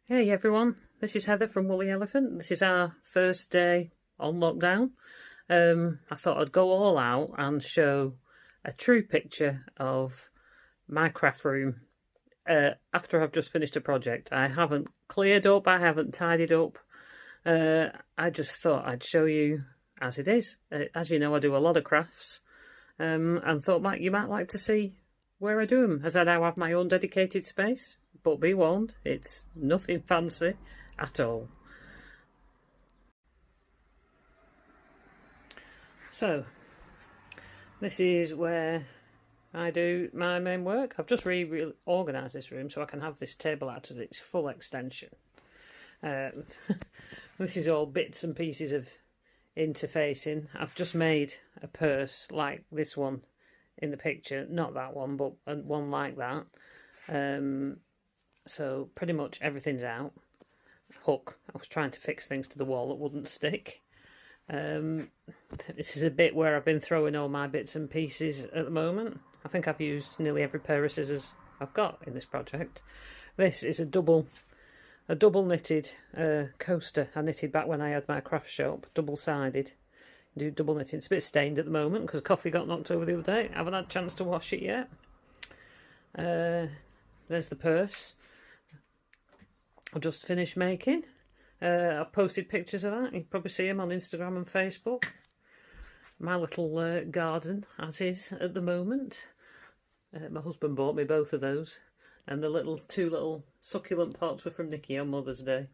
Hey everyone, this is Heather from Woolly Elephant. This is our first day on lockdown. I thought I'd go all out and show a true picture of my craft room after I've just finished a project. I haven't cleared up, I haven't tidied up. I just thought I'd show you as it is. As you know, I do a lot of crafts and thought you might like to see where I do them, as I now have my own dedicated space. But be warned, it's nothing fancy at all. So, this is where I do my main work. I've just reorganised this room so I can have this table out to its full extension. This is all bits and pieces of interfacing. I've just made a purse like this one in the picture, not that one, but one like that. So pretty much everything's out. Hook. I was trying to fix things to the wall that wouldn't stick. This is a bit where I've been throwing all my bits and pieces at the moment. I think I've used nearly every pair of scissors I've got in this project. This is a double knitted coaster I knitted back when I had my craft shop, double-sided. Do double knitting. It's a bit stained at the moment because coffee got knocked over the other day. I haven't had a chance to wash it yet. There's the purse I've just finished making. I've posted pictures of that. You can probably see them on Instagram and Facebook. My little garden as is at the moment. My husband bought me both of those. And the two little succulent pots were from Nikki on Mother's Day.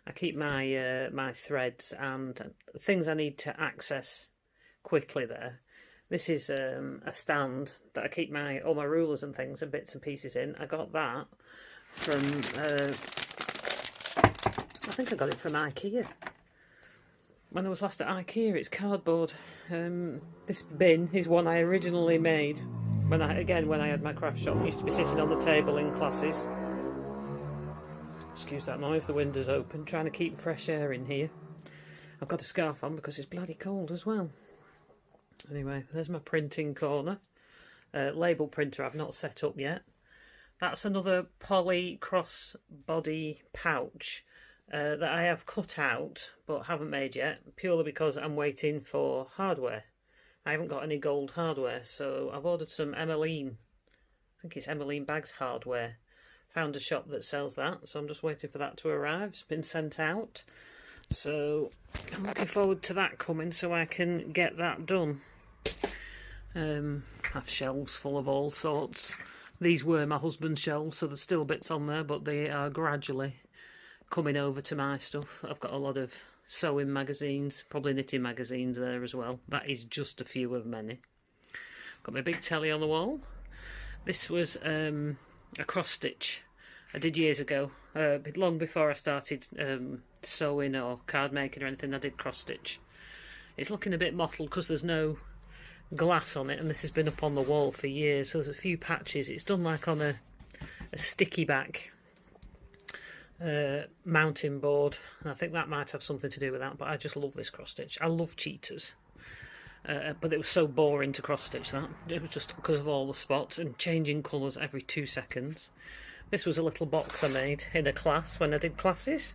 I keep my my threads and things I need to access quickly there. This is a stand that I keep all my rulers and things and bits and pieces in. I got that from, I think I got it from IKEA. When I was last at IKEA, it's cardboard. This bin is one I originally made when I had my craft shop. I used to be sitting on the table in classes. Excuse that noise, the window's open, trying to keep fresh air in here. I've got a scarf on because it's bloody cold as well. Anyway, there's my printing corner. Label printer I've not set up yet. That's another poly crossbody pouch that I have cut out but haven't made yet, purely because I'm waiting for hardware. I haven't got any gold hardware, so I've ordered some Emmeline. I think it's Emmeline Bags hardware. Found a shop that sells that, so I'm just waiting for that to arrive. It's been sent out, so I'm looking forward to that coming so I can get that done. I have shelves full of all sorts. These were my husband's shelves, so there's still bits on there, but they are gradually coming over to my stuff. I've got a lot of sewing magazines, probably knitting magazines there as well. That is just a few of many. Got my big telly on the wall. This was a cross stitch I did years ago, long before I started sewing or card making or anything. I did cross stitch. It's looking a bit mottled because there's no glass on it, and this has been up on the wall for years, so there's a few patches. It's done like on a sticky back mounting board, and I think that might have something to do with that, but I just love this cross stitch. I love cheetahs, but it was so boring to cross stitch that. It was just because of all the spots and changing colours every 2 seconds. This was a little box I made in a class when I did classes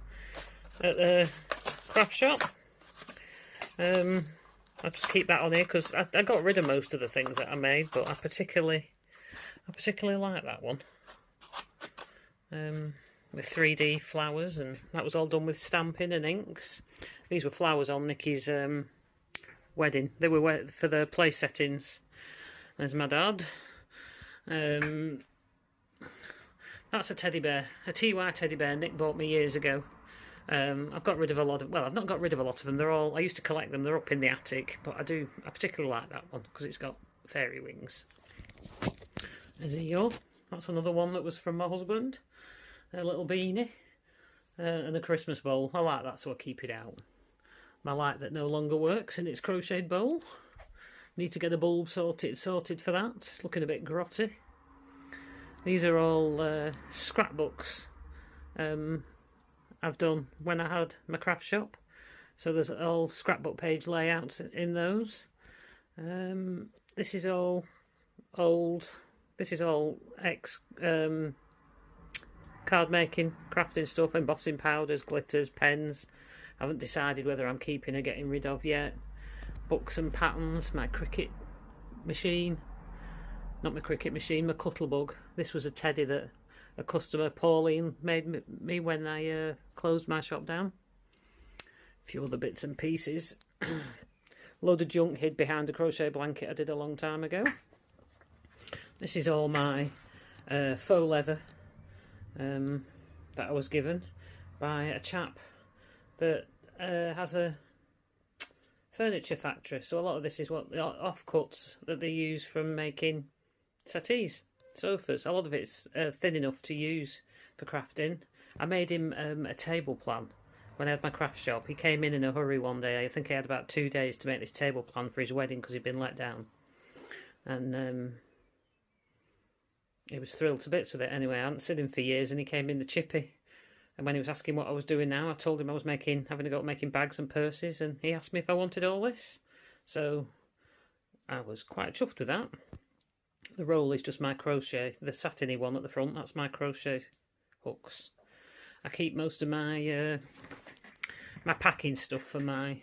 at the craft shop. I'll just keep that on here because I got rid of most of the things that I made, but I particularly like that one. With 3D flowers, and that was all done with stamping and inks. These were flowers on Nikki's wedding. They were for the place settings. There's my dad. That's a teddy bear, a TY teddy bear Nick bought me years ago. I've got rid of a lot of, well, I've not got rid of a lot of them. They're all, I used to collect them. They're up in the attic, but I particularly like that one because it's got fairy wings. There's Eeyore. That's another one that was from my husband. A little beanie and a Christmas bowl. I like that, so I keep it out. My light that no longer works in its crocheted bowl. Need to get a bulb sorted for that. It's looking a bit grotty. These are all scrapbooks I've done when I had my craft shop. So there's all scrapbook page layouts in those. This is all old. This is all card making, crafting stuff, embossing powders, glitters, pens. I haven't decided whether I'm keeping or getting rid of yet. Books and patterns, my Cricut machine. Not my Cricut machine, my Cuttlebug. This was a teddy that a customer, Pauline, made me when I closed my shop down. A few other bits and pieces. Load of junk hid behind a crochet blanket I did a long time ago. This is all my faux leather that I was given by a chap that has a furniture factory. So a lot of this is what the offcuts that they use from making settees, sofas. A lot of it's thin enough to use for crafting. I made him a table plan when I had my craft shop. He came in a hurry one day. I think he had about 2 days to make this table plan for his wedding because he'd been let down. And he was thrilled to bits with it. Anyway, I hadn't seen him for years, and he came in the chippy. And when he was asking what I was doing now, I told him I was having a go at making bags and purses, and he asked me if I wanted all this. So I was quite chuffed with that. The roll is just my crochet. The satiny one at the front, that's my crochet hooks. I keep most of my my packing stuff for my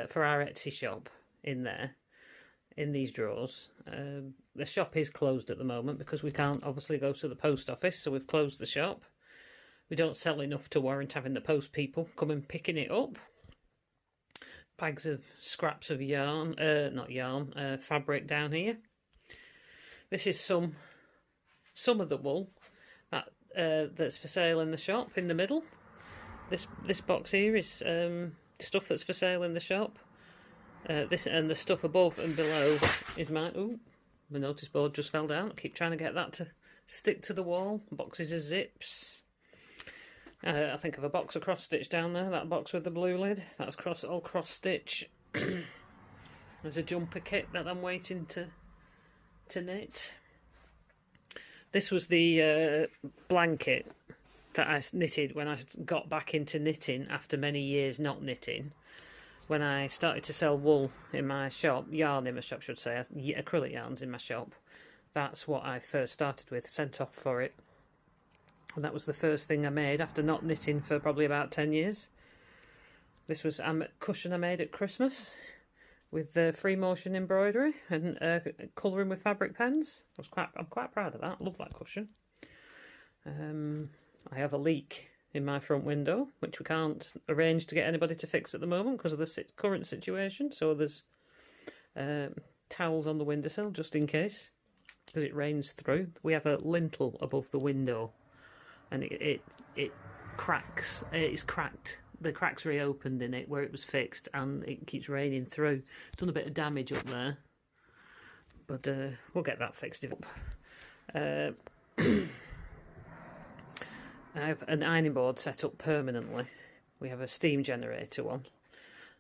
for our Etsy shop in there, in these drawers. The shop is closed at the moment because we can't obviously go to the post office, so we've closed the shop. We don't sell enough to warrant having the post people come and picking it up. Bags of scraps of yarn, not yarn, fabric down here. This is some of the wool that's for sale in the shop in the middle. This box here is stuff that's for sale in the shop. This and the stuff above and below is mine. Ooh, my notice board just fell down. I keep trying to get that to stick to the wall. Boxes of zips. I think of a box of cross stitch down there. That box with the blue lid. That's all cross stitch. There's a jumper kit that I'm waiting to knit. This was the blanket that I knitted when I got back into knitting after many years not knitting. When I started to sell wool in my shop, yarn in my shop, should say, acrylic yarns in my shop. That's what I first started with, sent off for it. And that was the first thing I made after not knitting for probably about 10 years. This was a cushion I made at Christmas with free motion embroidery and colouring with fabric pens. I'm quite proud of that. I love that cushion. I have a leak in my front window, which we can't arrange to get anybody to fix at the moment because of the current situation. So there's towels on the windowsill just in case, because it rains through. We have a lintel above the window, and it cracks. It's cracked. The cracks reopened in it where it was fixed, and it keeps raining through. Done a bit of damage up there, but we'll get that fixed up. I have an ironing board set up permanently. We have a steam generator one,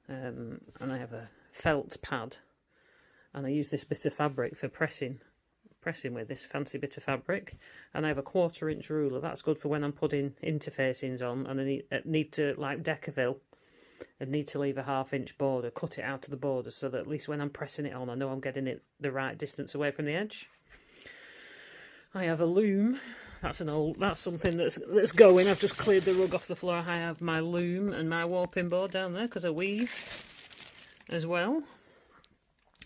and I have a felt pad, and I use this bit of fabric for pressing with this fancy bit of fabric, and I have a 1/4 inch ruler. That's good for when I'm putting interfacings on and I need to, like Decaville, and need to leave a 1/2 inch border, cut it out to the border so that at least when I'm pressing it on I know I'm getting it the right distance away from the edge. I have a loom. That's something that's going. I've just cleared the rug off the floor. I have my loom and my warping board down there because I weave as well.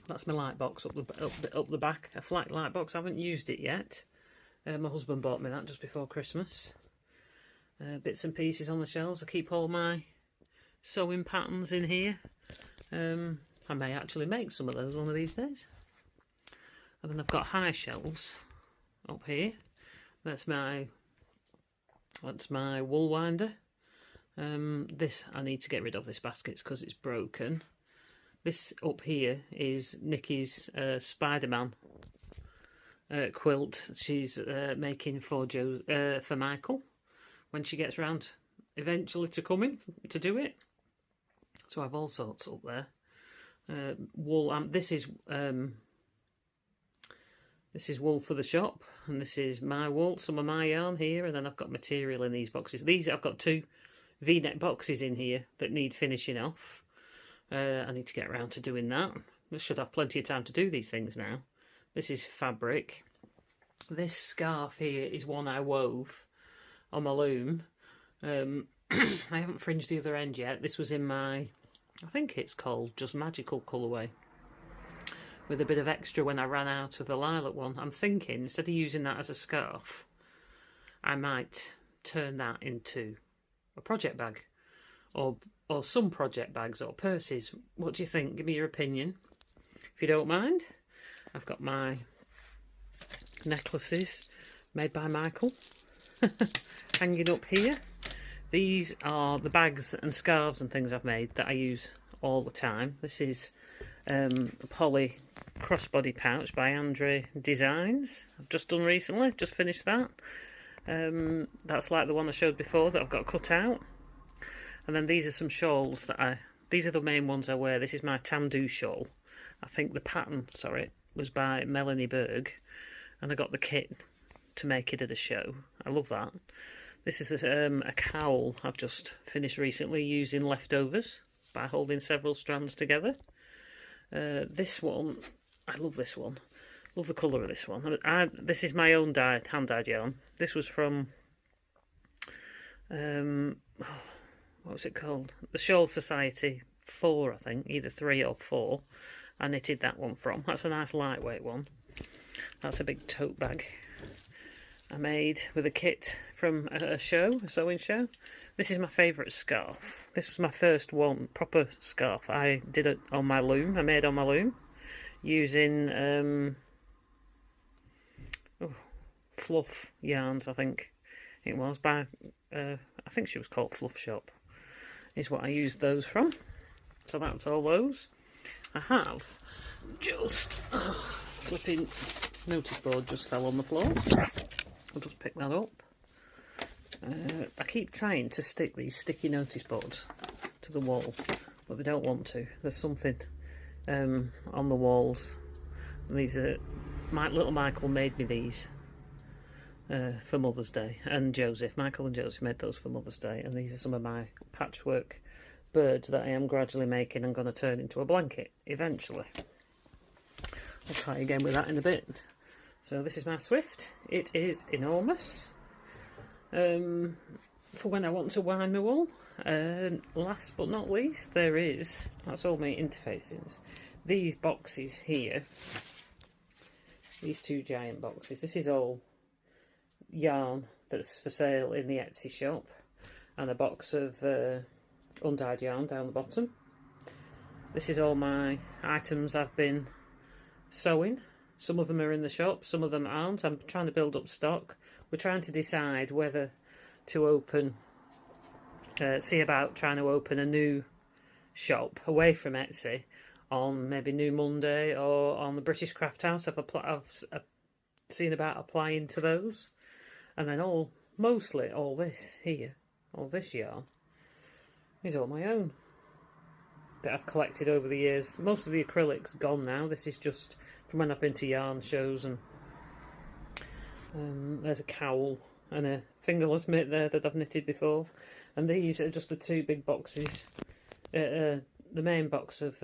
That's my light box up the back. A flat light box. I haven't used it yet. My husband bought me that just before Christmas. Bits and pieces on the shelves. I keep all my sewing patterns in here. I may actually make some of those one of these days. And then I've got high shelves up here. That's my wool winder. This I need to get rid of this basket because it's broken. This up here is Nikki's Spider-Man quilt. She's making for Michael when she gets round eventually to coming to do it. So I have all sorts up there. Wool. This is wool for the shop, and this is my wool, some of my yarn here, and then I've got material in these boxes. I've got 2 V-neck boxes in here that need finishing off. I need to get around to doing that. I should have plenty of time to do these things now. This is fabric. This scarf here is one I wove on my loom. I haven't fringed the other end yet. This was in my, I think it's called Just Magical colourway, with a bit of extra when I ran out of the lilac one. I'm thinking, instead of using that as a scarf, I might turn that into a project bag, or some project bags or purses. What do you think? Give me your opinion, if you don't mind. I've got my necklaces made by Michael hanging up here. These are the bags and scarves and things I've made that I use all the time. This is a poly crossbody pouch by Andre Designs. I've just done recently, just finished that. That's like the one I showed before that I've got cut out. And then these are some shawls that these are the main ones I wear. This is my Tamdu shawl. I think the pattern, sorry, was by Melanie Berg, and I got the kit to make it at a show. I love that. This is a cowl I've just finished recently using leftovers by holding several strands together. This one, I love this one. Love the colour of this one. This is my own hand-dyed yarn. This was from, what was it called? The Shawl Society 4, I think, either 3 or 4. I knitted that one from. That's a nice lightweight one. That's a big tote bag I made with a kit from a show, a sewing show. This is my favourite scarf. This was my first one, proper scarf. I did it on my loom. I made on my loom using fluff yarns, I think it was, by I think she was called Fluff Shop, is what I used those from. So that's all those. I have just flipping notice board just fell on the floor. I'll just pick that up. I keep trying to stick these sticky notice boards to the wall, but they don't want to. There's something on the walls. And these are little Michael made me these for Mother's Day, and Michael and Joseph made those for Mother's Day, and these are some of my patchwork birds that I am gradually making and going to turn into a blanket eventually. I'll try again with that in a bit. So this is my Swift. It is enormous. For when I want to wind my wool. Last but not least, that's all my interfacings. These boxes here, these 2 giant boxes, this is all yarn that's for sale in the Etsy shop, and a box of undyed yarn down the bottom. This is all my items I've been sewing. Some of them are in the shop, some of them aren't. I'm trying to build up stock. We're trying to decide whether to open, see about trying to open a new shop away from Etsy on maybe New Monday or on the British Craft House. I've seen about applying to those. And then mostly all this here, all this yarn, is all my own that I've collected over the years. Most of the acrylic's gone now. This is just from when I've been to yarn shows, and there's a cowl and a fingerless mitt there that I've knitted before. And these are just the 2 big boxes. The main box of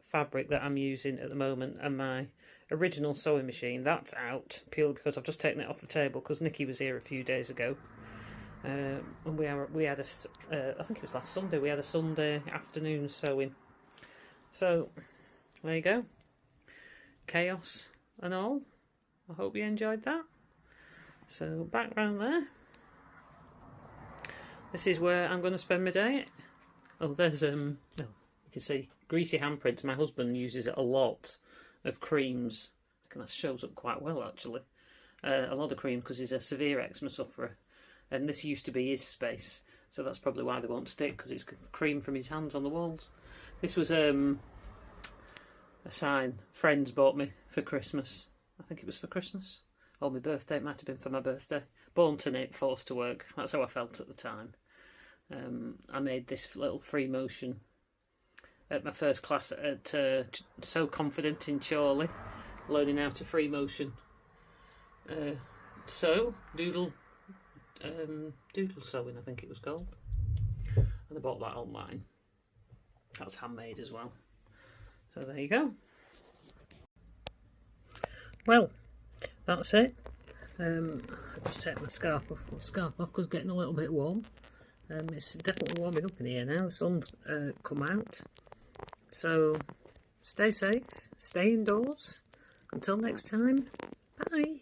fabric that I'm using at the moment, and my original sewing machine. That's out purely because I've just taken it off the table because Nikki was here a few days ago. And we had I think it was last Sunday, we had a Sunday afternoon sewing. So there you go, chaos and all. I hope you enjoyed that. So back round there, this is where I'm going to spend my day. Oh, there's you can see greasy handprints. My husband uses a lot of creams. I think that shows up quite well actually. A lot of cream because he's a severe eczema sufferer. And this used to be his space, so that's probably why they won't stick, because it's cream from his hands on the walls. This was a sign friends bought me for Christmas. I think it was for Christmas, or my birthday. It might have been for my birthday. Born to knit, forced to work. That's how I felt at the time. I made this little free motion at my first class at So Confident in Chorley, learning how to free motion. Doodle sewing, I think it was called, and I bought that online. That's handmade as well. So there you go. Well, that's it. I'll just take my scarf off because it's getting a little bit warm. It's definitely warming up in here now. The sun's come out. So stay safe, stay indoors. Until next time, bye.